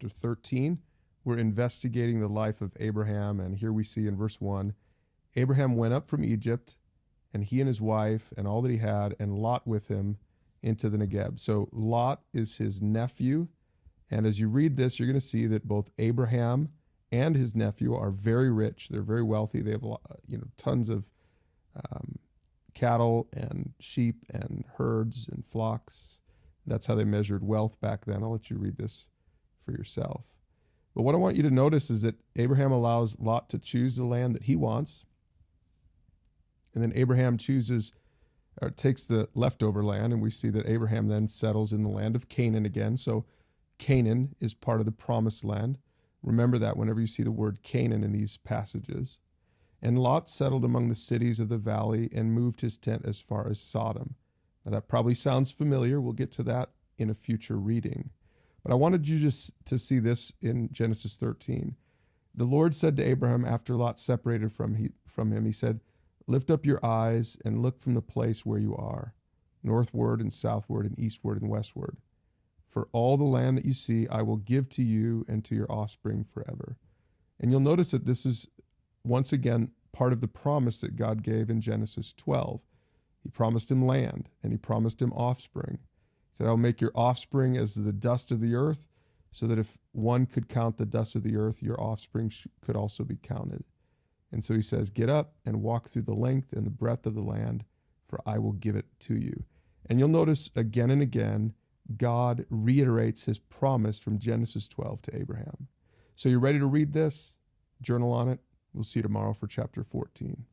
chapter 13. We're investigating the life of Abraham, and here we see in verse 1, Abraham went up from Egypt, and he and his wife and all that he had, and Lot with him into the Negeb. So Lot is his nephew, and as you read this, you're going to see that both Abraham and his nephew are very rich. They're very wealthy. They have tons of cattle and sheep and herds and flocks. That's how they measured wealth back then. I'll let you read this for yourself. But what I want you to notice is that Abraham allows Lot to choose the land that he wants. And then Abraham takes the leftover land, and we see that Abraham then settles in the land of Canaan again. So Canaan is part of the promised land. Remember that whenever you see the word Canaan in these passages. And Lot settled among the cities of the valley and moved his tent as far as Sodom. Now that probably sounds familiar. We'll get to that in a future reading. But I wanted you to see this in Genesis 13. The Lord said to Abraham after Lot separated from him, he said, "Lift up your eyes and look from the place where you are, northward and southward and eastward and westward. For all the land that you see, I will give to you and to your offspring forever." And you'll notice that this is, once again, part of the promise that God gave in Genesis 12. He promised him land, and he promised him offspring. He said, "I will make your offspring as the dust of the earth, so that if one could count the dust of the earth, your offspring could also be counted." And so he says, "Get up and walk through the length and the breadth of the land, for I will give it to you." And you'll notice again and again, God reiterates his promise from Genesis 12 to Abraham. So you're ready to read this? Journal on it. We'll see you tomorrow for chapter 14.